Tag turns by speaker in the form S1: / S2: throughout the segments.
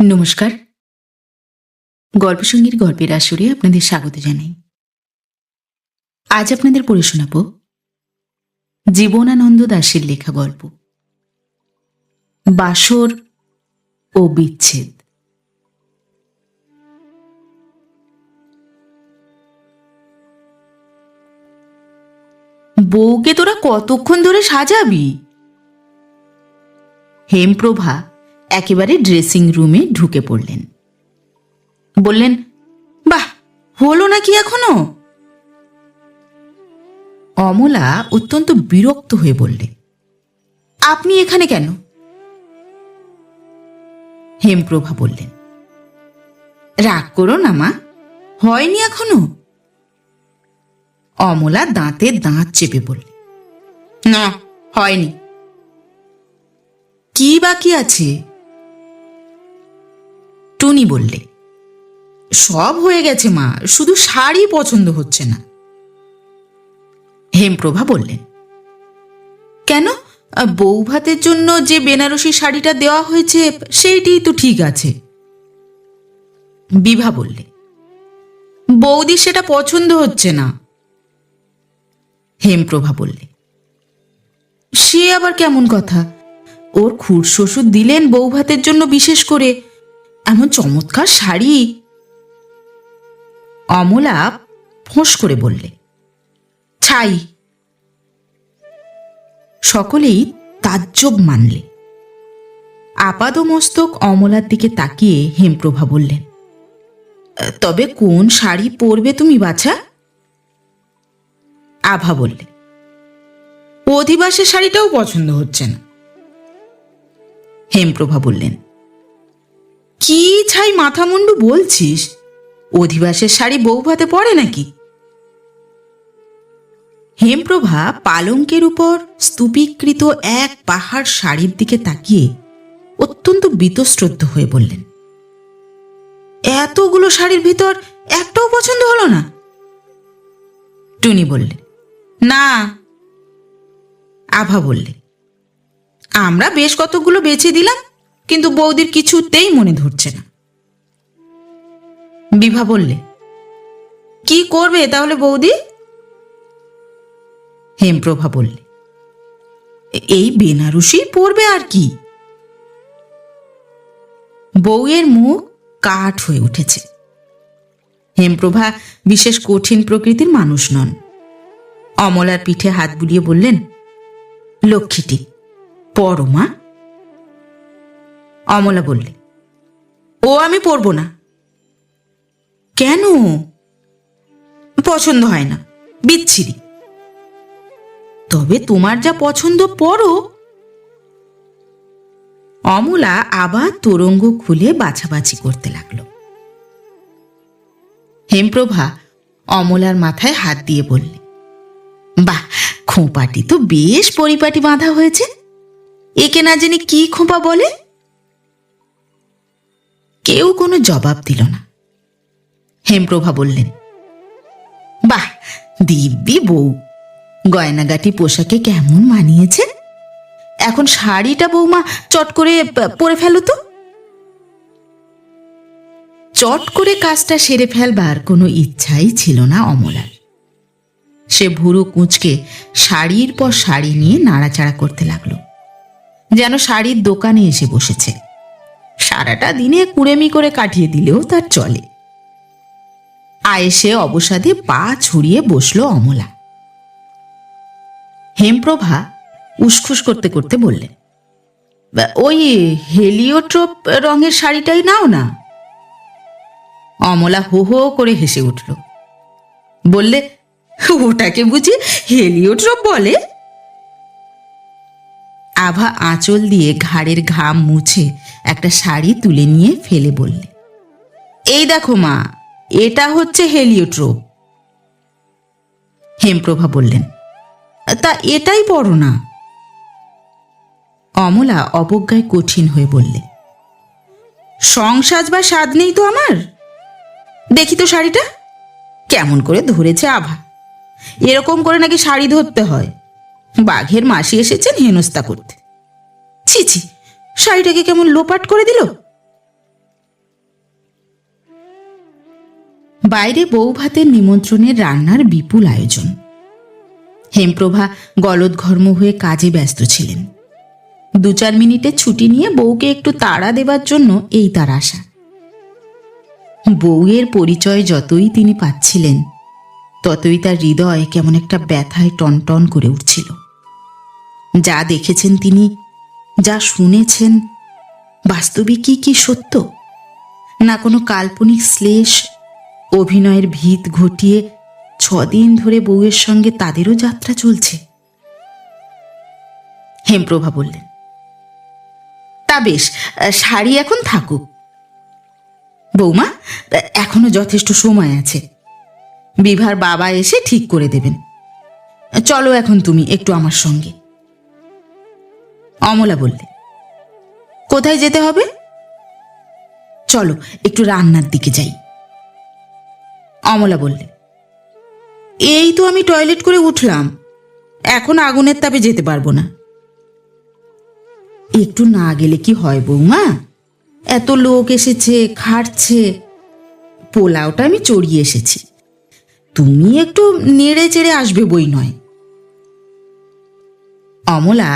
S1: নমস্কার। গল্পসঙ্গীর গল্পের আসরে আপনাদের স্বাগত জানাই। আজ আপনাদের পড়ে শোনাব জীবনানন্দ দাশের লেখা গল্প বাসর ও বিচ্ছেদ। বউকে তোরা কতক্ষণ ধরে সাজাবি? হেমপ্রভা একেবারে ড্রেসিং রুমে ঢুকে পড়লেন। বললেন, বাহ, হলো নাকি এখনো? অমলা অত্যন্ত বিরক্ত হয়ে বললে, আপনি এখানে কেন? হেমপ্রভা বললেন, রাগ করো না মা, হয়নি এখনো? অমলা দাঁতে দাঁত চেপে বললে, না, হয়নি। কি বাকি আছে? টুনি বললে, সব হয়ে গেছে মা, শুধু শাড়ি পছন্দ হচ্ছে না। হেমপ্রভা বললেন, কেন? বৌভাতের জন্য যে বেনারসি শাড়িটা দেওয়া হয়েছে সেইটি তো ঠিক আছে। বিভা বললে, বৌদি সেটা পছন্দ হচ্ছে না। হেমপ্রভা বললে, সে আবার কেমন কথা? ওর খুড়শ্বশুর দিলেন বৌভাতের জন্য বিশেষ করে, এমন চমৎকার শাড়ি। অমলা ফোঁস করে বললে, ছাই। সকলেই তাজ্জব মানলে। আপাদমস্তক অমলার দিকে তাকিয়ে হেমপ্রভা বললেন, তবে কোন শাড়ি পরবে তুমি বাছা? আভা বললে, অধিবাসের শাড়িটাও পছন্দ হচ্ছে না। হেমপ্রভা বললেন, কি ছাই মাথা মুন্ডু বলছিস? অধিবাসের শাড়ি বৌভাতে পড়ে নাকি? হেমপ্রভা পালঙ্কের উপর স্তূপীকৃত এক পাহাড় শাড়ির দিকে তাকিয়ে অত্যন্ত বীতশ্রদ্ধ হয়ে বললেন, এতগুলো শাড়ির ভিতর একটাও পছন্দ হলো না? টুনি বললে, না। আভা বললে, আমরা বেশ কতগুলো বেছে দিলাম, কিন্তু বৌদির কিছুতেই মনে ধরছে না। বিভা বললে, কি করবে তাহলে বৌদি? হেমপ্রভা বললে, এই বেনারসি পরবে আর কি। বউয়ের মুখ কাঠ হয়ে উঠেছে। হেমপ্রভা বিশেষ কঠিন প্রকৃতির মানুষ নন। অমলার পিঠে হাত বুলিয়ে বললেন, লক্ষ্মীটি, পড়ো মা। অমলা বললে, ও আমি পরব না। কেন? পছন্দ হয় না, বিচ্ছিরি। তবে তোমার যা পছন্দ পড়ো। অমলা আবার তোরঙ্গ খুলে বাছাবাছি করতে লাগলো। হেমপ্রভা অমলার মাথায় হাত দিয়ে বললে, বাহ, খোঁপাটি তো বেশ পরিপাটি বাঁধা হয়েছে। একে না জানি কি খোঁপা বলে। কেউ কোনো জবাব দিল না। হেমপ্রভা বললেন, বাহ, দিব্যি বউ, গয়নাগাটি পোশাকে কেমন মানিয়েছে। এখন শাড়িটা বৌমা চট করে পরে ফেলো তো। চট করে কাজটা সেরে ফেলবার কোনো ইচ্ছাই ছিল না অমলার। সে ভুরু কুঁচকে শাড়ির পর শাড়ি নিয়ে নাড়াচাড়া করতে লাগলো, যেন শাড়ির দোকানে এসে বসেছে। সারাটা দিনে কুড়েমি করে কাটিয়ে দিলেও তার চলে। আয়েসে অবসাদে পা ছড়িয়ে বসলো অমলা। হেমপ্রভা উসখুস করতে করতে বললেন, ওই হেলিওট্রপ রঙের শাড়িটাই নাও না। অমলা হো হো করে হেসে উঠল। বললে, ওটাকে বুঝি হেলিওট্রপ বলে? আভা আঁচল দিয়ে ঘাড়ের ঘাম মুছে একটা শাড়ি তুলে নিয়ে ফেলে বললে, এই দেখো মা, এটা হচ্ছে হেলিওট্রপ। হেমপ্রভা বললেন, তা এটাই পরো না। অমলা অবজ্ঞায় কঠিন হয়ে বললে, সংসাজ বা স্বাদ নেই তো আমার। দেখি তো শাড়িটা কেমন করে ধরেছে আভা। এরকম করে নাকি শাড়ি ধরতে হয়? বাঘের মাসি এসেছেন হেনস্তা করতে। ছি ছি, শাড়িটাকে কেমন লোপাট করে দিল। বাইরে বউ ভাতের নিমন্ত্রণের রান্নার বিপুল আয়োজন। হেমপ্রভা গলদঘর্ম হয়ে কাজে ব্যস্ত ছিলেন। 2-4 মিনিটের ছুটি নিয়ে বউকে একটু তাড়া দেবার জন্য এই তার আশা। বউয়ের পরিচয় যতই তিনি পাচ্ছিলেন, ততই তার হৃদয় কেমন একটা ব্যথায় টনটন করে উঠছিল। যা দেখেছেন তিনি, যা শুনেছেন, বাস্তবিকই কি সত্য, না কোনো কাল্পনিক শ্লেষ অভিনয়ের ভিত ঘটিয়ে 6 দিন ধরে বউয়ের সঙ্গে তাদেরও যাত্রা চলছে? হেমপ্রভা বললেন, তা বেশ, শাড়ি এখন থাকুক। বৌমা, এখনো যথেষ্ট সময় আছে। বিভার বাবা এসে ঠিক করে দেবেন। চলো এখন তুমি একটু আমার সঙ্গে। অমলা বললে, কোথায় যেতে হবে? চলো একটু রান্নার দিকে যাই। অমলা বললে, এই তো আমি টয়লেট করে উঠলাম, এখন আগুনের তাপে যেতে পারবো না। একটু না গেলে কি হয় বৌমা? এত লোক এসেছে, খাটছে। পোলাওটা আমি চড়িয়ে এসেছি, তুমি একটু নেড়ে চেড়ে আসবে বই নয়। অমলা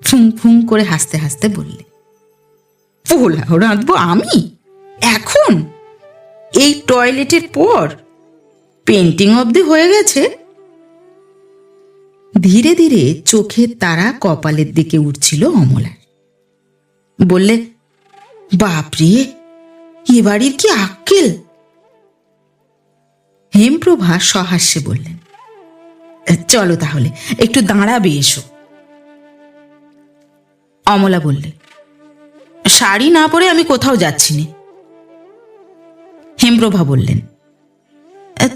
S1: ফুঁ ফুঁ করে হাসতে হাসতে বললে, পোলাও রাঁধবো আমি এখন? এই টয়লেটের পর? পেন্টিং অবধি হয়ে গেছে। ধীরে ধীরে চোখের তারা কপালের দিকে উঠছিল অমলার। বললে, বাপরে, এ বাড়ির কি আক্কেল! হেমপ্রভা সহাস্যে বললেন, চলো তাহলে একটু দাঁড়াবে এসো। অমলা বললে, শাড়ি না পরে আমি কোথাও যাচ্ছি না। হেমপ্রভা বললেন,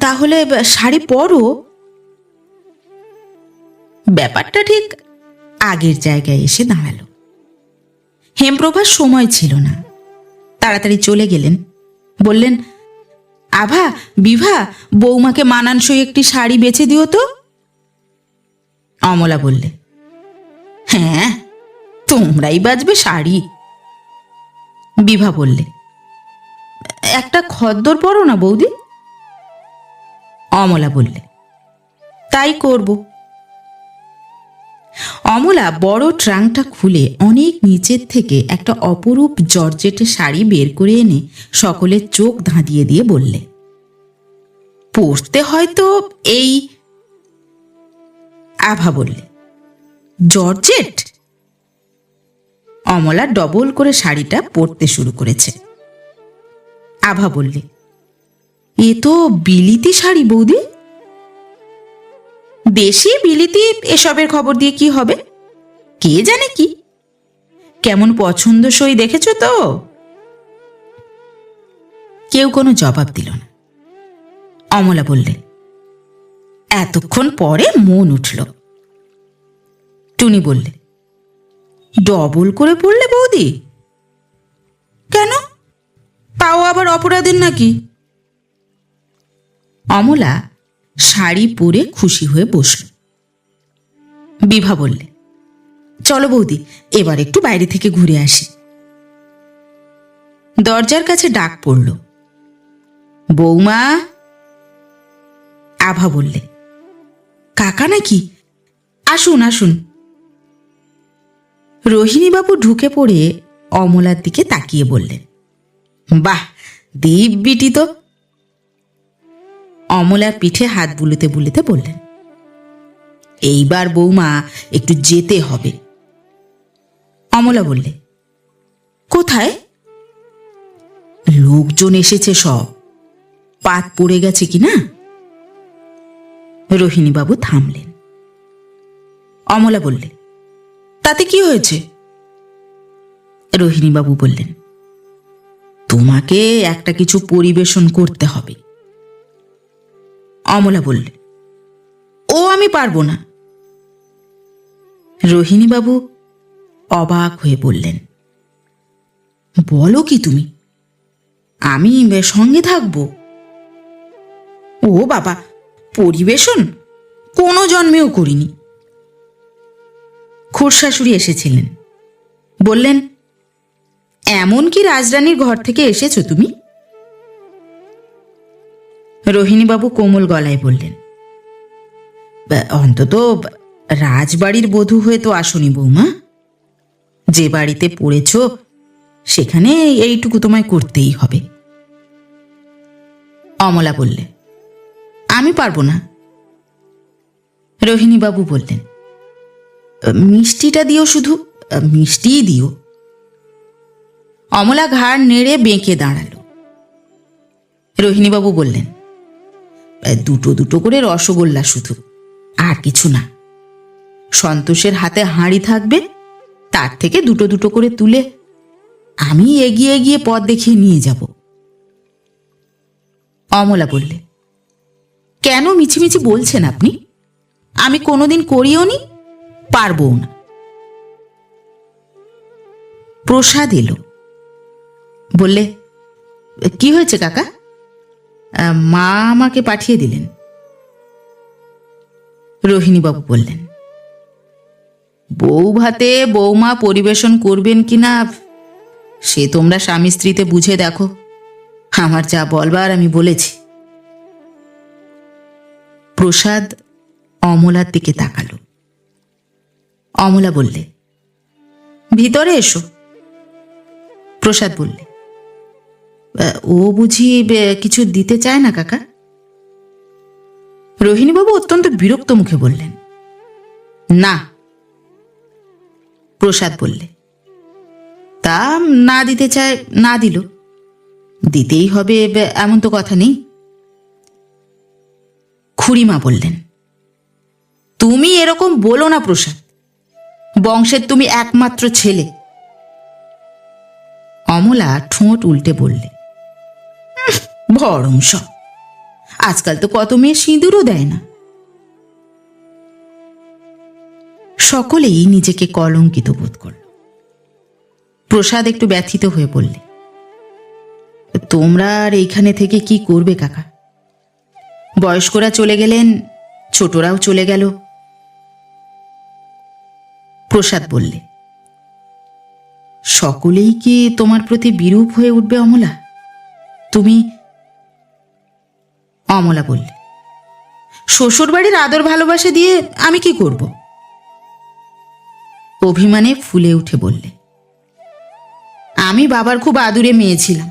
S1: তাহলে শাড়ি পরো। ব্যাপারটা ঠিক আগের জায়গায় এসে দাঁড়ালো। হেমপ্রভার সময় ছিল না, তাড়াতাড়ি চলে গেলেন। বললেন, আভা, বিভা, বৌমাকে মানানসই একটি শাড়ি বেছে দিও তো। অমলা বললে, হ্যাঁ, তোমরাই বাজবে শাড়ি। বিভা বললে, একটা খদ্দর পরো না বৌদি। অমলা বললে, তাই করব। অমলা বড় ট্রাঙ্কটা খুলে অনেক নিচের থেকে একটা অপরূপ জর্জেটে শাড়ি বের করে এনে সকলের চোখ ধাঁধিয়ে দিয়ে বললে, পরতে হয়তো এই। আভা বললে, জর্জেট? অমলা ডবল করে শাড়িটা পরতে শুরু করেছে। আভা বললে, এ তো বিলিতি শাড়ি বৌদি। দেশি বিলিতি এসবের খবর দিয়ে কি হবে? কে জানে কি কেমন পছন্দসই দেখেছ তো? কেউ কোনো জবাব দিল না। অমলা বললে, এতক্ষণ পরে মন উঠল। টুনি বললে, ডবল করে পড়লে বৌদি? কেন, তাও আবার অপরাধের নাকি? অমলা শাড়ি পরে খুশি হয়ে বসল। বিভা বললে, চলো বৌদি, এবার একটু বাইরে থেকে ঘুরে আসি। দরজার কাছে ডাক পড়ল, বৌমা। আভা বললে, কাকা নাকি? আসুন আসুন। রোহিণীবাবু ঢুকে পড়ে অমলার দিকে তাকিয়ে বললেন, বাহ, দিব্যিটি তো। অমলার পিঠে হাত বুলোতে বুলোতে বললেন, এইবার বৌমা একটু যেতে হবে। অমলা বললে, কোথায়? লোকজন এসেছে সব, পাত পড়ে গেছে কিনা। রোহিণীবাবু থামলেন। অমলা বললে, তাতে কি হয়েছে? রোহিণীবাবু বললেন, তোমাকে একটা কিছু পরিবেশন করতে হবে। অমলা বললে, ও আমি পারবো না। রোহিণীবাবু অবাক হয়ে বললেন, বলো কি তুমি? আমি সঙ্গে থাকবো? ও বাবা, পরিবেশন কোনো জন্মেও করিনি। খুড়শাশুড়ি এসেছিলেন, বললেন, এমন কি রাজরানীর ঘর থেকে এসেছো তুমি? রোহিণীবাবু কোমল গলায় বললেন, অন্তত রাজবাড়ির বধূ হয়ে তো আসনি বৌমা। যে বাড়িতে পড়েছ সেখানে এইটুকু তোমায় করতেই হবে। অমলা বললে, আমি পারবো না। রোহিণীবাবু বললেন, মিষ্টিটা দিও, শুধু মিষ্টিই দিও। অমলা ঘাড় নেড়ে বেঁকে দাঁড়ালো। রোহিণীবাবু বললেন, দুটো দুটো করে রসগোল্লা শুধু, আর কিছু না। সন্তোষের হাতে হাঁড়ি থাকবে, তার থেকে দুটো দুটো করে তুলে আমি এগিয়ে এগিয়ে পথ দেখিয়ে নিয়ে যাব। অমলা বললে, কেন মিছিমিছি বলছেন আপনি? আমি কোনোদিন করিও নি, পারবো না। প্রসাদ এলো। বললে, কি হয়েছে কাকা? মা আমাকে পাঠিয়ে দিলেন। রোহিণীবাবু বললেন, বউ ভাতে বৌমা পরিবেশন করবেন কিনা সে তোমরা স্বামী স্ত্রীতে বুঝে দেখো। আমার যা বলবার আমি বলেছি। প্রসাদ অমলার দিকে তাকালো। অমলা বললে, ভিতরে এসো। প্রসাদ বললে, ও বুঝি কিছু দিতে চায় না কাকা? রোহিণীবাবু অত্যন্ত বিরক্ত মুখে বললেন, না। প্রসাদ বললে, তা না দিতে চায় না দিল, দিতেই হবে এমন তো কথা নেই। খুড়িমা বললেন, তুমি এরকম বলো না প্রসাদ, বংশের তুমি একমাত্র ছেলে। অমলা ঠোঁট উল্টে বললে, ভরম সব, আজকাল তো কত মেয়ে সিঁদুরও দেয় না। সকলেই নিজেকে কলঙ্কিত বোধ করল। প্রসাদ একটু ব্যথিত হয়ে বললে, তোমরা আর এইখানে থেকে কি করবে কাকা? বয়স্করা চলে গেলেন, ছোটরাও চলে গেল। প্রসাদ বললে, সকলেই কি তোমার প্রতি বিরূপ হয়ে উঠবে অমলা? তুমি? অমলা বললে, শ্বশুর বাড়ির আদর ভালোবাসা দিয়ে আমি কি করব? অভিমানে ফুলে উঠে বললে, আমি বাবার খুব আদুরে মেয়ে ছিলাম।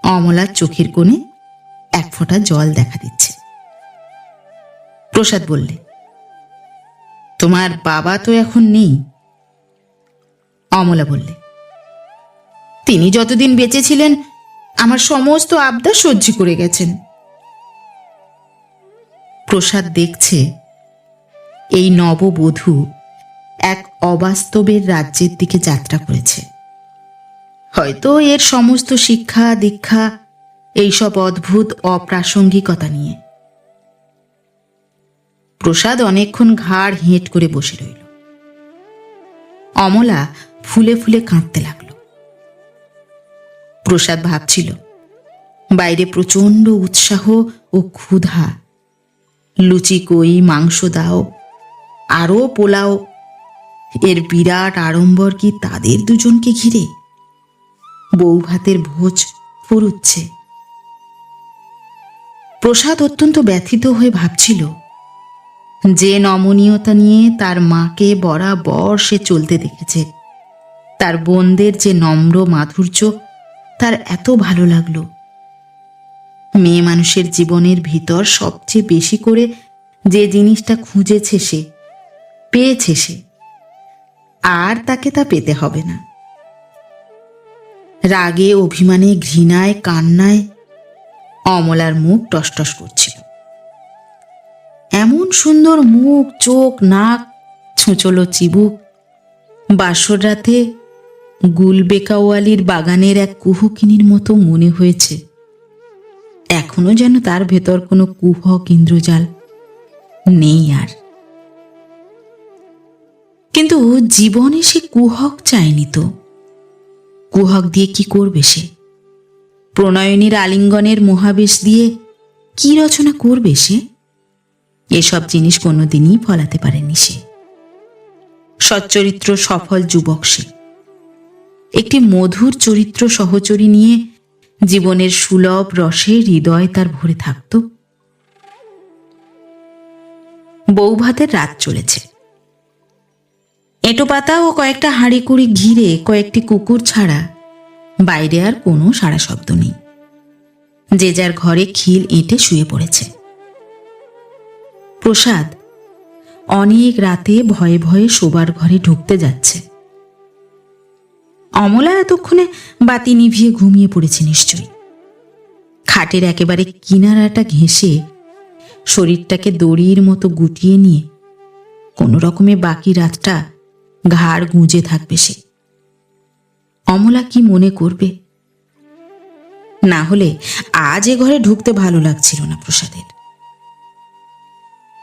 S1: অমলার চোখের কোণে এক ফোঁটা জল দেখা দিচ্ছে। প্রসাদ বললে, তোমার বাবা তো এখন নেই। অমলা বললে, তিনি যতদিন বেঁচে ছিলেন আমার সমস্ত আবদার সহ্য করে গেছেন। প্রসাদ দেখছে এই নববধূ এক অবাস্তবের রাজ্যের দিকে যাত্রা করেছে। হয়তো এর সমস্ত শিক্ষা দীক্ষা এইসব অদ্ভুত অপ্রাসঙ্গিকতা নিয়ে। প্রসাদ অনেকক্ষণ ঘাড় হেঁট করে বসে রইল। অমলা ফুলে ফুলে কাঁদতে লাগল। প্রসাদ ভাবছিল, বাইরে প্রচণ্ড উৎসাহ ও ক্ষুধা। লুচি কই, মাংস দাও, আরও পোলাও, এর বিরাট আড়ম্বর কি তাদের দুজনকে ঘিরে? বউ ভাতের ভোজ ফুরুচ্ছে। প্রসাদ অত্যন্ত ব্যথিত হয়ে ভাবছিল, যে নমনীয়তা নিয়ে তার মাকে বরাবর সে চলতে দেখেছে, তার বোনদের যে নম্র মাধুর্য তার এত ভালো লাগলো। মেয়ে মানুষের জীবনের ভিতর সবচেয়ে বেশি করে যে জিনিসটা খুঁজেছে সে পেয়েছে, সে আর তাকে তা পেতে হবে না। রাগে, অভিমানে, ঘৃণায়, কান্নায় অমলার মুখ টসটস করছিল। এমন সুন্দর মুখ, চোখ, নাক, ছুঁচলো চিবুক, বাসর রাতে গুলবেকাওয়ালির বাগানের এক কুহকিনীর মতো মনে হয়েছে। এখনো যেন তার ভেতর কোনো কুহক ইন্দ্রজাল নেই আর। কিন্তু জীবনে সে কুহক চায়নি তো। কুহক দিয়ে কি করবে সে? প্রণয়নীর আলিঙ্গনের মহাবেশ দিয়ে কি রচনা করবে সে? এসব জিনিস কোনোদিনই ফলাতে পারেনি সে। সচ্চরিত্র সফল যুবক সে। একটি মধুর চরিত্র সহচরী নিয়ে জীবনের সুলভ রসে হৃদয় তার ভরে থাকত। বৌভাতের রাত চলেছে। এঁটো পাতা ও কয়েকটা হাঁড়ি কুড়ি ঘিরে কয়েকটি কুকুর ছাড়া বাইরে আর কোনো সাড়া শব্দ নেই। যে যার ঘরে খিল এঁটে শুয়ে পড়েছে। প্রসাদ অনেক রাতে ভয়ে ভয়ে শোবার ঘরে ঢুকতে যাচ্ছে। অমলা এতক্ষণে বাতি নিভিয়ে ঘুমিয়ে পড়েছে নিশ্চয়ই। খাটের একেবারে কিনারাটা ঘেঁষে শরীরটাকে দড়ির মতো গুটিয়ে নিয়ে কোনো রকমে বাকি রাতটা ঘাড় গুঁজে থাকবে সে। অমলা কি মনে করবে? না হলে আজ এ ঘরে ঢুকতে ভালো লাগছিল না প্রসাদের।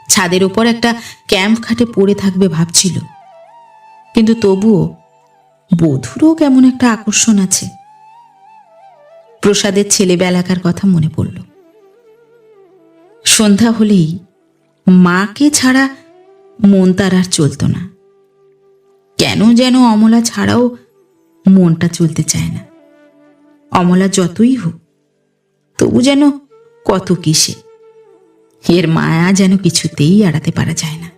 S1: ছাদের উপর একটা ক্যাম্প খাটে পড়ে থাকবে ভাবছিল, কিন্তু তবুও বধূরও কেমন একটা আকর্ষণ আছে। প্রসাদের ছেলেবেলাকার কথা মনে পড়ল। সন্ধ্যা হলেই মাকে ছাড়া মন তার আর চলত না। কেন যেন অমলা ছাড়াও মনটা চলতে চায় না। অমলা যতই হোক তবু যেন কত কিসে, এর মায়া যেন কিছুতেই এড়াতে পারা যায় না।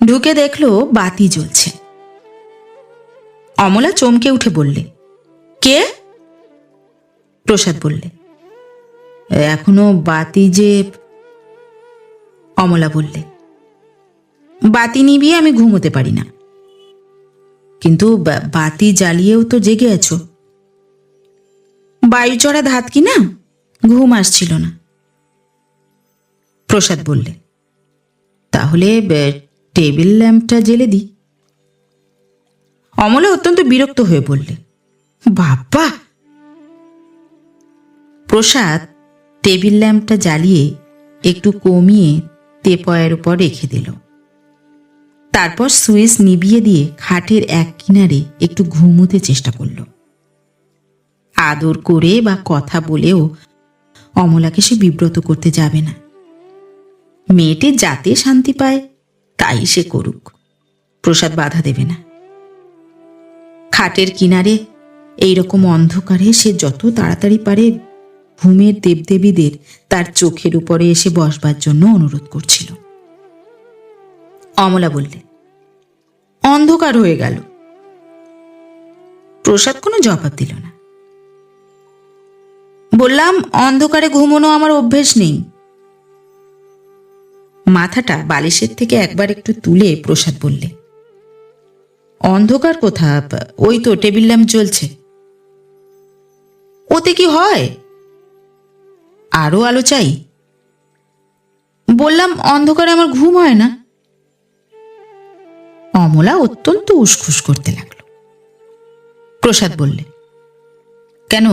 S1: ঢুকে দেখলো বাতি জ্বলছে। অমলা চমকে উঠে বললে, কে? প্রসাদ বললে, এখনো বাতি যে। অমলা বললে, বাতি নিভিয়ে আমি ঘুমোতে পারি না। কিন্তু বাতি জ্বালিয়েও তো জেগে আছো। বায়ু চড়া ধাত কি না, ঘুম আসছিল না। প্রসাদ বললে, তাহলে টেবিল ল্যাম্পটা জ্বেলে দিই। অমলা অত্যন্ত বিরক্ত হয়ে বললে, বাবা। প্রসাদ টেবিল ল্যাম্পটা জ্বালিয়ে একটু কমিয়ে তেপয়ের উপর রেখে দিল। তারপর সুইচ নিভিয়ে দিয়ে খাটের এক কিনারে একটু ঘুমোতে চেষ্টা করল। আদর করে বা কথা বলেও অমলাকে সে বিব্রত করতে যাবে না। মেয়েটি যাতে শান্তি পায় তাই সে করুক, প্রসাদ বাধা দেবে না। খাটের কিনারে এইরকম অন্ধকারে সে যত তাড়াতাড়ি পারে ঘুমের দেবদেবীদের তার চোখের উপরে এসে বসবার জন্য অনুরোধ করছিল। অমলা বললে, অন্ধকার হয়ে গেল। প্রসাদ কোনো জবাব দিল না। বললাম, অন্ধকারে ঘুমোনো আমার অভ্যেস নেই। মাথাটা বালিশের থেকে একবার একটু তুলে প্রসাদ বললে, অন্ধকার কোথা, ওই তো টেবিল ল্যাম্প জ্বলছে। ওতে কি হয়? আরো আলো চাই। বললাম, অন্ধকারে আমার ঘুম হয় না। অমলা অত্যন্ত উসখুস করতে লাগলো। প্রসাদ বললে, কেন,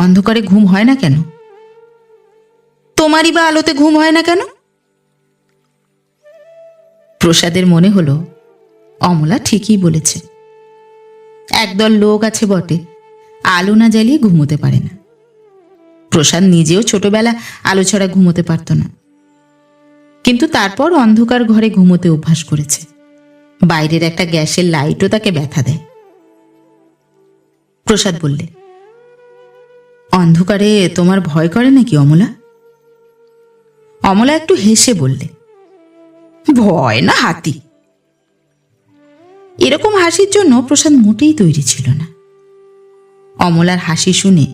S1: অন্ধকারে ঘুম হয় না কেন? তোমারই বা আলোতে ঘুম হয় না কেন? প্রসাদের মনে হলো অমলা ঠিকই বলেছে। একদল লোক আছে বটে, আলো না জ্বালিয়ে ঘুমোতে পারে না। প্রসাদ নিজেও ছোটবেলা আলো ছাড়া ঘুমোতে পারত না, কিন্তু তারপর অন্ধকার ঘরে ঘুমোতে অভ্যাস করেছে। বাইরের একটা গ্যাসের লাইটও তাকে ব্যথা দেয়। প্রসাদ বললে, অন্ধকারে তোমার ভয় করে নাকি অমলা? অমলা একটু হেসে বললে, ভয় না হাতি। এরকম হাসির জন্য প্রসাদ মোটেই তৈরি ছিল না। অমলার হাসি শুনে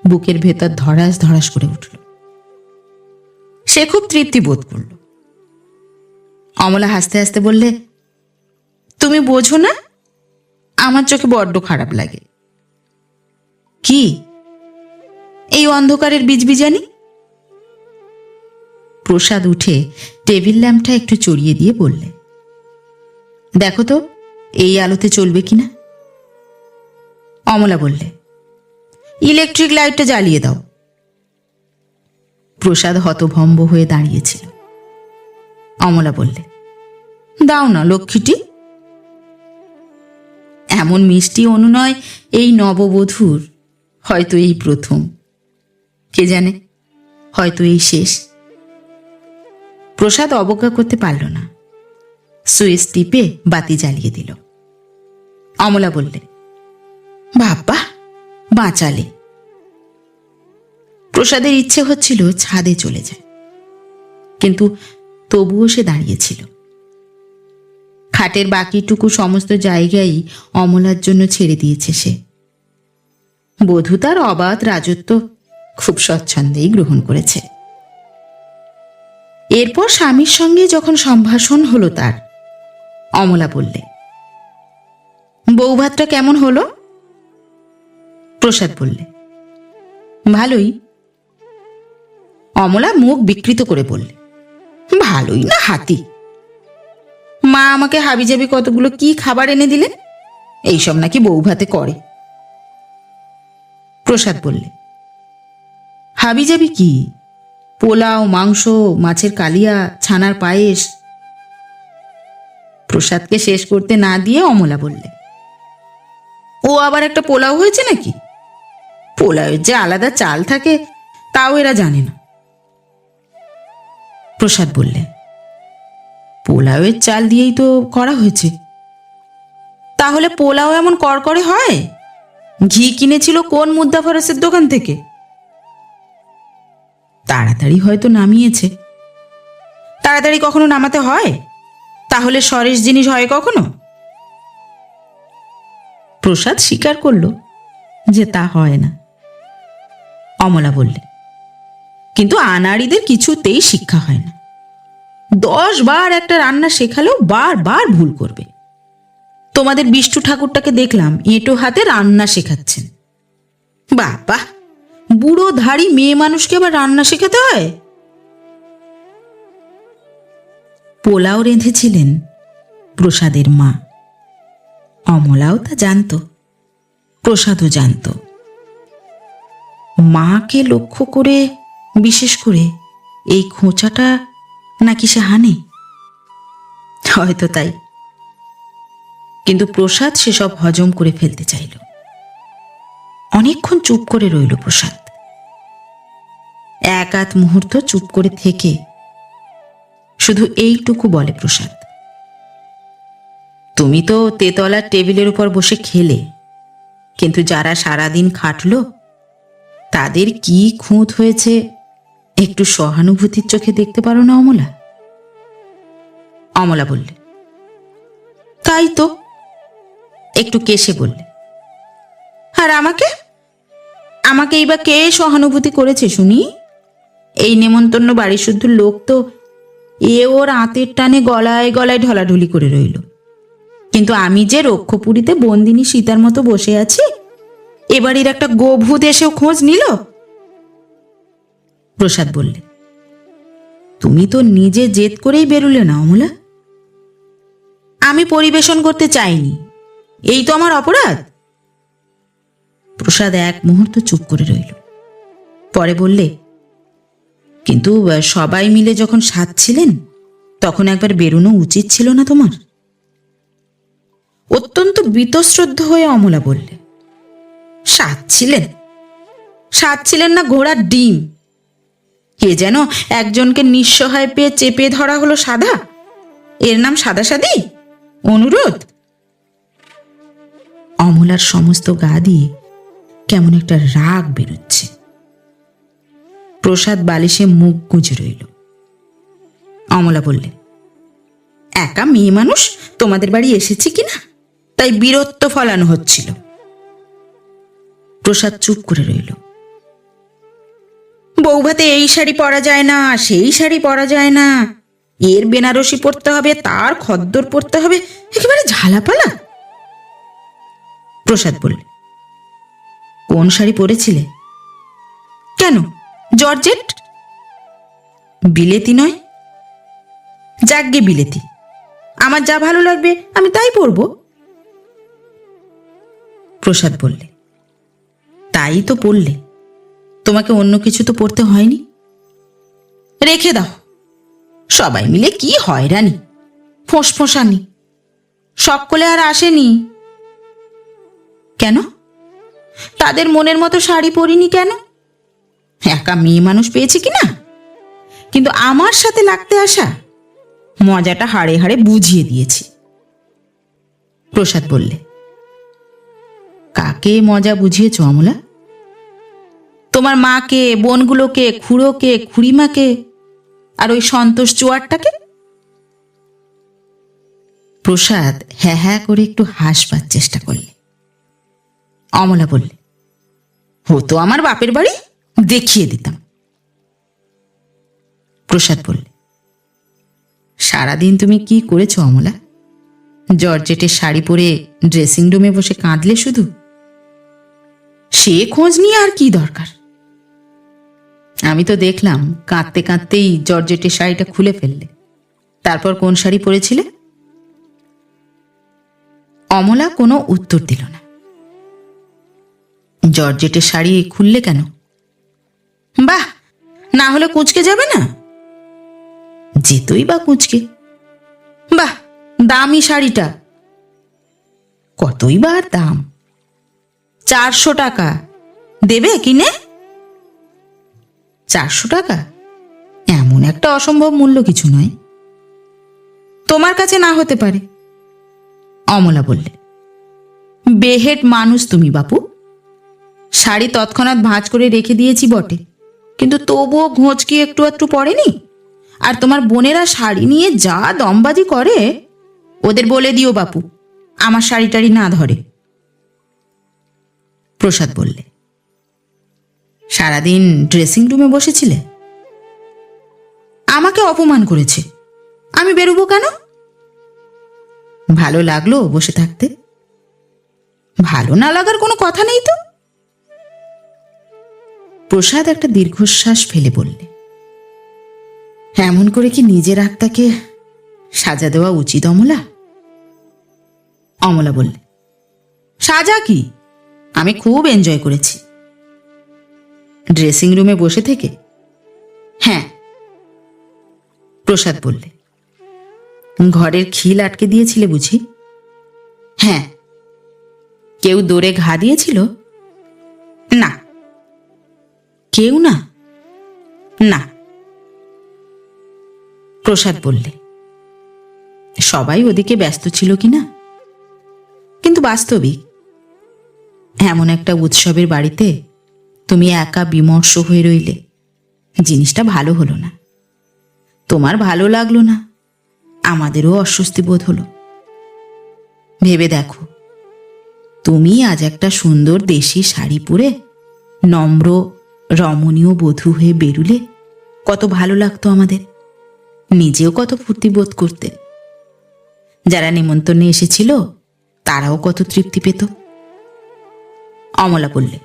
S1: বুকের ভেতর ধড়াস ধড়াস করে উঠল। সে খুব তৃপ্তি বোধ করল। অমলা হাসতে হাসতে বললে, তুমি বোঝো না, আমার চোখে বড্ড খারাপ লাগে। কি? এই অন্ধকারের বিজবিজানি। প্রসাদ উঠে টেবিল ল্যাম্পটা একটু চড়িয়ে দিয়ে বললে, দেখো তো এই আলোতে চলবে কিনা। অমলা বললে, ইলেকট্রিক লাইটটা জ্বালিয়ে দাও। প্রসাদ হতভম্ব হয়ে দাঁড়িয়েছিল। অমলা বললে, দাও না লক্ষ্মীটি। এমন মিষ্টি অনুনয় এই নববধূর হয়তো এই প্রথম, কে জানে হয়তো এই শেষ। প্রসাদ অবজ্ঞা করতে পারল না, সুইচ টিপে বাতি জ্বালিয়ে দিল। অমলা বললে, বাবা বাঁচালে। প্রসাদের ইচ্ছে হচ্ছিল ছাদে চলে যায়, কিন্তু তবুও সে দাঁড়িয়েছিল। খাটের বাকিটুকু সমস্ত জায়গায় অমলার জন্য ছেড়ে দিয়েছে সে। বধূ তার অবাধ রাজত্ব খুব স্বচ্ছন্দেই গ্রহণ করেছে। এরপর স্বামীর সঙ্গে যখন সম্ভাষণ হলো তার, অমলা বললে, বৌভাতটা কেমন হলো? প্রসাদ বললে, ভালোই। অমলা মুখ বিকৃত করে বললে, ভালোই না হাতি? মা আমাকে হাবিজাবি কতগুলো কি খাবার এনে দিলেন, এইসব নাকি বৌভাতে করে। প্রসাদ বললে, হাবিজাবি কি? পোলাও, মাংস, মাছের কালিয়া, ছানার পায়েস। প্রসাদকে শেষ করতে না দিয়ে অমলা বললে, ও আবার একটা পোলাও হয়েছে নাকি? পোলাওয়ের যে আলাদা চাল থাকে তাও এরা জানে না। প্রসাদ বললে, পোলাওয়ের চাল দিয়েই তো করা হয়েছে। তাহলে পোলাও এমন করকরে হয়? ঘি কিনেছিল কোন মুদ্দা ফরাসের দোকান থেকে? তাড়াতাড়ি হয়তো নামিয়েছে। তাড়াতাড়ি কখনো নামাতে হয়? তাহলে সরেস জিনিস হয় কখনো? প্রসাদ স্বীকার করল যে তা হয় না। অমলা বললে, কিন্তু আনাড়িদের কিছুতেই শিক্ষা হয় না। 10 বার একটা রান্না শেখালেও বারবার ভুল করবে। তোমাদের বিষ্টু ঠাকুরটাকে দেখলাম এঁটো হাতে রান্না শেখাচ্ছেন। বাবা, বুড়ো ধাড়ি মেয়ে মানুষকে আবার রান্না শেখাতে হয়? পোলাও রেঁধেছিলেন প্রসাদের মা। অমলাও তা জানত, প্রসাদও জানত। মাকে লক্ষ্য করে বিশেষ করে এই খোঁচাটা নাকি সে হানে? হয়তো তাই। কিন্তু প্রসাদ সেসব হজম করে ফেলতে চাইল। অনেকক্ষণ চুপ করে রইল প্রসাদ। এক আধ মুহূর্ত চুপ করে থেকে শুধু এইটুকু বলে প্রসাদ, তুমি তো তেতলার টেবিলের উপর বসে খেলে, কিন্তু যারা সারাদিন খাটল তাদের কি খুঁত হয়েছে একটু সহানুভূতির চোখে দেখতে পারো না অমলা? অমলা বললে, তাই তো। একটু কেশে বললে, আর আমাকে আমাকে এইবার কে সহানুভূতি করেছে শুনি? এই নেমন্তন্ন বাড়ি শুদ্ধ লোক তো এ ওর আঁতের টানে গলায় গলায় ঢলাঢুলি করে রইল, কিন্তু আমি যে রক্ষপুরীতে বন্দিনী সীতার মতো বসে আছি, এবারের একটা গোভূত এসেও খোঁজ নিল। প্রসাদ বললে, তুমি তো নিজে জেদ করেই বেরুলে না অমলা? আমি পরিবেশন করতে চাইনি, এই তো আমার অপরাধ। প্রসাদ এক মুহূর্ত চুপ করে রইল, পরে বললে, কিন্তু সবাই মিলে যখন সাধছিলেন তখন একবার বেরোনো উচিত ছিল না তোমার? অত্যন্ত বীতশ্রদ্ধ হয়ে অমলা বললে, সাধছিলেন? সাধছিলেন না ঘোড়ার ডিম? কে যেন একজনকে নিঃসহায় পেয়ে চেপে ধরা হলো সাধা, এর নাম সাদাসাদি? অনুরোধ? অমলার সমস্ত গা দিয়ে কেমন একটা রাগ বেরোচ্ছে। প্রসাদ বালিশে মুখ গুঁজে রইল। অমলা বললে, একা মেয়ে মানুষ তোমাদের বাড়ি এসেছি কিনা তাই বীরত্ব ফলানো হচ্ছিল। প্রসাদ চুপ করে রইল। বৌভাতে এই শাড়ি পরা যায় না, সেই শাড়ি পরা যায় না, এর বেনারসি পরতে হবে, তার খদ্দর পরতে হবে, একেবারে ঝালাপালা। প্রসাদ বললে, কোন শাড়ি পরেছিলে? কেন, জর্জেট? বিলেতি নয়? যাকগে বিলেতি, আমার যা ভালো লাগবে আমি তাই পরব। প্রসাদ বললে, তাই তো পরলে, তোমাকে অন্য কিছু তো পড়তে হয়নি। রেখে দাও, সবাই মিলে কি হয়রানি, ফোঁসফোঁসানি, সকলে আর আসেনি কেন? তাদের মনের মতো শাড়ি পরিনি কেন? একা মেয়ে মানুষ পেয়েছি কিনা, কিন্তু আমার সাথে লাগতে আসা মজাটা হাড়ে হাড়ে বুঝিয়ে দিয়েছি। প্রসাদ বললে, কাকে মজা বুঝিয়েছ অমলা? তোমার মাকে, বোনগুলোকে, খুড়োকে, খুড়িমাকে, আর ওই সন্তোষ চুয়ারটাকে? প্রসাদ হ্যাঁ হ্যাঁ করে একটু হাসবার চেষ্টা করলে। অমলা বললে, হতো আমার বাপের বাড়ি, দেখিয়ে দিতাম। প্রসাদ বললে, সারাদিন তুমি কি করেছো অমলা? জর্জেটের শাড়ি পরে ড্রেসিং রুমে বসে কাঁদলে শুধু? সে খোঁজ নিয়ে আর কি দরকার? আমি তো দেখলাম কাঁদতে কাঁদতেই জর্জেটের শাড়িটা খুলে ফেললে। তারপর কোন শাড়ি পরেছিলে? অমলা কোনো উত্তর দিল না। জর্জেটের শাড়ি খুললে কেন? বাহ, না হলে কুঁচকে যাবে না? যেতই বা কুঁচকে। বাহ, দামি শাড়িটা। কতই বা আর দাম? 400 টাকা। দেবে কিনে? 400 টাকা এমন একটা অসম্ভব মূল্য কিছু নয়। তোমার কাছে না হতে পারে। অমলা বললে, বেহেট মানুষ তুমি বাপু। শাড়ি তৎক্ষণাৎ ভাঁজ করে রেখে দিয়েছি বটে, কিন্তু তবুও ঘোঁচকি একটু একটু পড়েনি। আর তোমার বোনেরা শাড়ি নিয়ে যা দমবাজি করে, ওদের বলে দিও বাপু আমার শাড়ি টাড়ি না ধরে। প্রসাদ বললে, সারাদিন ড্রেসিং রুমে বসেছিলে? আমাকে অপমান করেছে, আমি বেরোবো কেন? ভালো লাগলো বসে থাকতে? ভালো না লাগার কোনো কথা নেই তো। প্রসাদ একটা দীর্ঘশ্বাস ফেলে বললে, এমন করে কি নিজের আত্মাকে সাজা দেওয়া উচিত অমলা? অমলা বললে, সাজা কি? আমি খুব এনজয় করেছি। ড্রেসিং রুমে বসে থেকে? হ্যাঁ। প্রসাদ বললে, ঘরের খিল আটকে দিয়েছিলে বুঝি? হ্যাঁ। কেউ দৌড়ে ঘা দিয়েছিল? না। কেউ না? না। প্রসাদ বললে, সবাই ওদিকে ব্যস্ত ছিল কিনা? কিন্তু বাস্তবিক এমন একটা উৎসবের বাড়িতে তুমি একা বিমর্ষ হয়ে রইলে, জিনিসটা ভালো হলো না। তোমার ভালো লাগলো না, আমাদেরও অস্বস্তি বোধ হলো। ভেবে দেখো, তুমি আজ একটা সুন্দর দেশি শাড়ি পরে নম্র রমণীয় বধূ হয়ে বেরুলে কত ভালো লাগতো আমাদের, নিজেও কত ফুর্তি বোধ করতে। যারা নেমন্তন্নে এসেছিল তারাও কত তৃপ্তি পেত। অমলা বললে,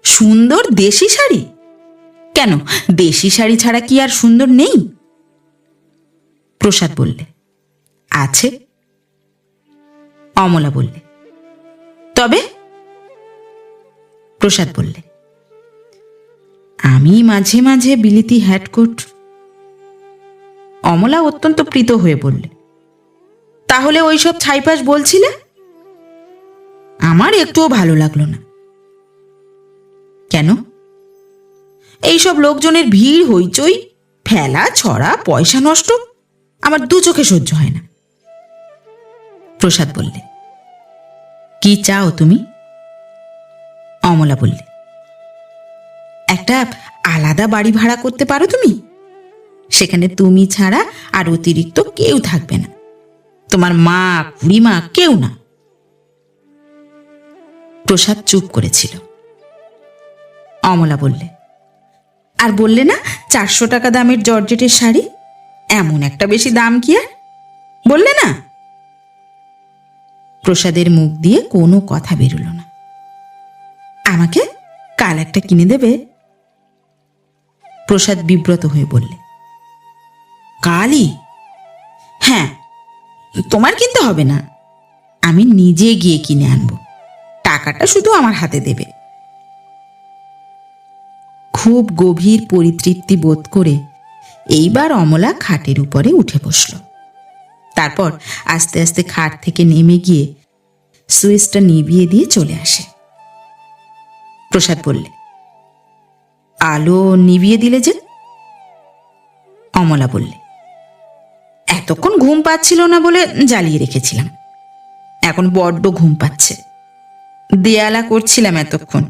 S1: সুন্দর দেশি শাড়ি? কেন, দেশি শাড়ি ছাড়া কি আর সুন্দর নেই? প্রসাদ বললে, আছে। অমলা বললে, তবে? প্রসাদ বললে, আমি মাঝে মাঝে বিলিতি হ্যাটকোট। অমলা অত্যন্ত প্রীত হয়ে বললে, তাহলে ওইসব ছাইপাশ বলছিলে? আমার একটুও ভালো লাগলো না। কেন? এইসব লোকজনের ভিড়, হইচই, ফেলা ছড়া, পয়সা নষ্ট, আমার দু চোখে সহ্য হয় না। প্রসাদ বললে, কি চাও তুমি? অমলা বললে, একটা আলাদা বাড়ি ভাড়া করতে পারো তুমি? সেখানে তুমি ছাড়া আর অতিরিক্ত কেউ থাকবে না, তোমার মা, খুড়িমা, কেউ না। প্রসাদ চুপ করেছিল। অমলা বললে, আর বললে না 400 টাকা দামের জর্জেটের শাড়ি? এমন একটা বেশি দাম কি আর? বললে না? প্রসাদের মুখ দিয়ে কোনো কথা বেরোল না। আমাকে কাল একটা কিনে দেবে? প্রসাদ বিব্রত হয়ে বললে, কালই? হ্যাঁ, তোমার কিনতে হবে না, আমি নিজে গিয়ে কিনে আনবো, টাকাটা শুধু আমার হাতে দেবে। খুব গভীর পরিতৃপ্তি বোধ করে এইবার অমলা খাটের উপরে উঠে বসল। তারপর আস্তে আস্তে খাট থেকে নেমে গিয়ে সুইচটা নিভিয়ে দিয়ে চলে আসে। প্রসাদ বললে, আলো নিভিয়ে দিলে যে? অমলা বললে, এতক্ষণ ঘুম পাচ্ছিল না বলে জ্বালিয়ে রেখেছিলাম, এখন বড্ড ঘুম পাচ্ছে, দেয়ালা করছিলাম এতক্ষণ।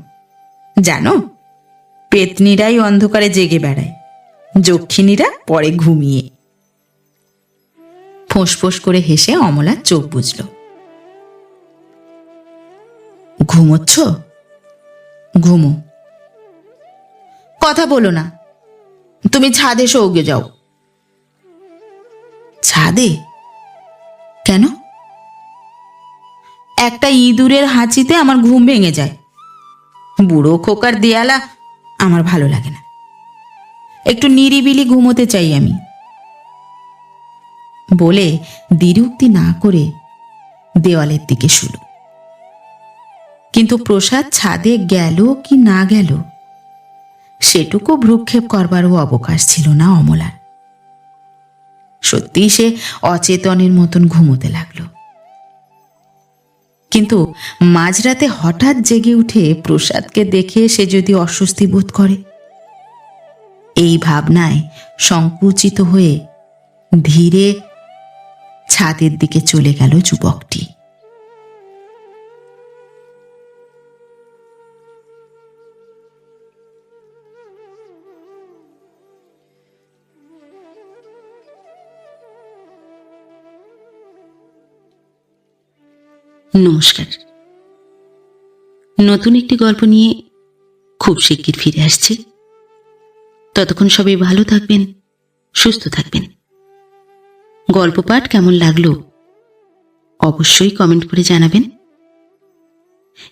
S1: জানো, পেতনিরাই অন্ধকারে জেগে বেড়ায়, যক্ষিণীরা পরে ঘুমিয়ে। ফোঁস করে হেসে অমলা চোখ বুঝল। ঘুমোচ্ছ? ঘুমো। কথা বলো না, তুমি ছাদে সৌগে যাও। ছাদে কেন? একটা ইঁদুরের হাঁচিতে আমার ঘুম ভেঙে যায়। বুড়ো খোকার দেয়ালা আমার ভালো লাগে না, একটু নিরিবিলি ঘুমোতে চাই আমি। বলে দ্বিরুক্তি না করে দেওয়ালের দিকে শুলো। কিন্তু প্রসাদ ছাদে গেল কি না গেল সেটুকু ভ্রুক্ষেপ করবারও অবকাশ ছিল না অমলার। সত্যি সে অচেতনের মতন ঘুমোতে লাগলো। কিন্তু মাঝরাতে হঠাৎ জেগে উঠে প্রসাদকে দেখে সে যদি অস্বস্তি বোধ করে, এই ভাবনায় সংকুচিত হয়ে ধীরে ছাদের দিকে চলে গেল যুবকটি।
S2: নমস্কার। নতুন একটি গল্প নিয়ে খুব শিগগির ফিরে আসছি। ততক্ষণ সবাই ভালো থাকবেন, সুস্থ থাকবেন। গল্প পাঠ কেমন লাগলো অবশ্যই কমেন্ট করে জানাবেন,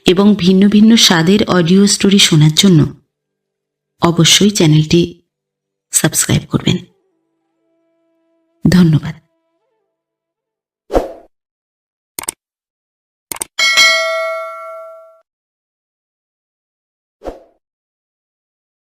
S2: এবং ভিন্ন ভিন্ন স্বাদের অডিও স্টোরি শোনার জন্য অবশ্যই চ্যানেলটি সাবস্ক্রাইব করবেন। ধন্যবাদ।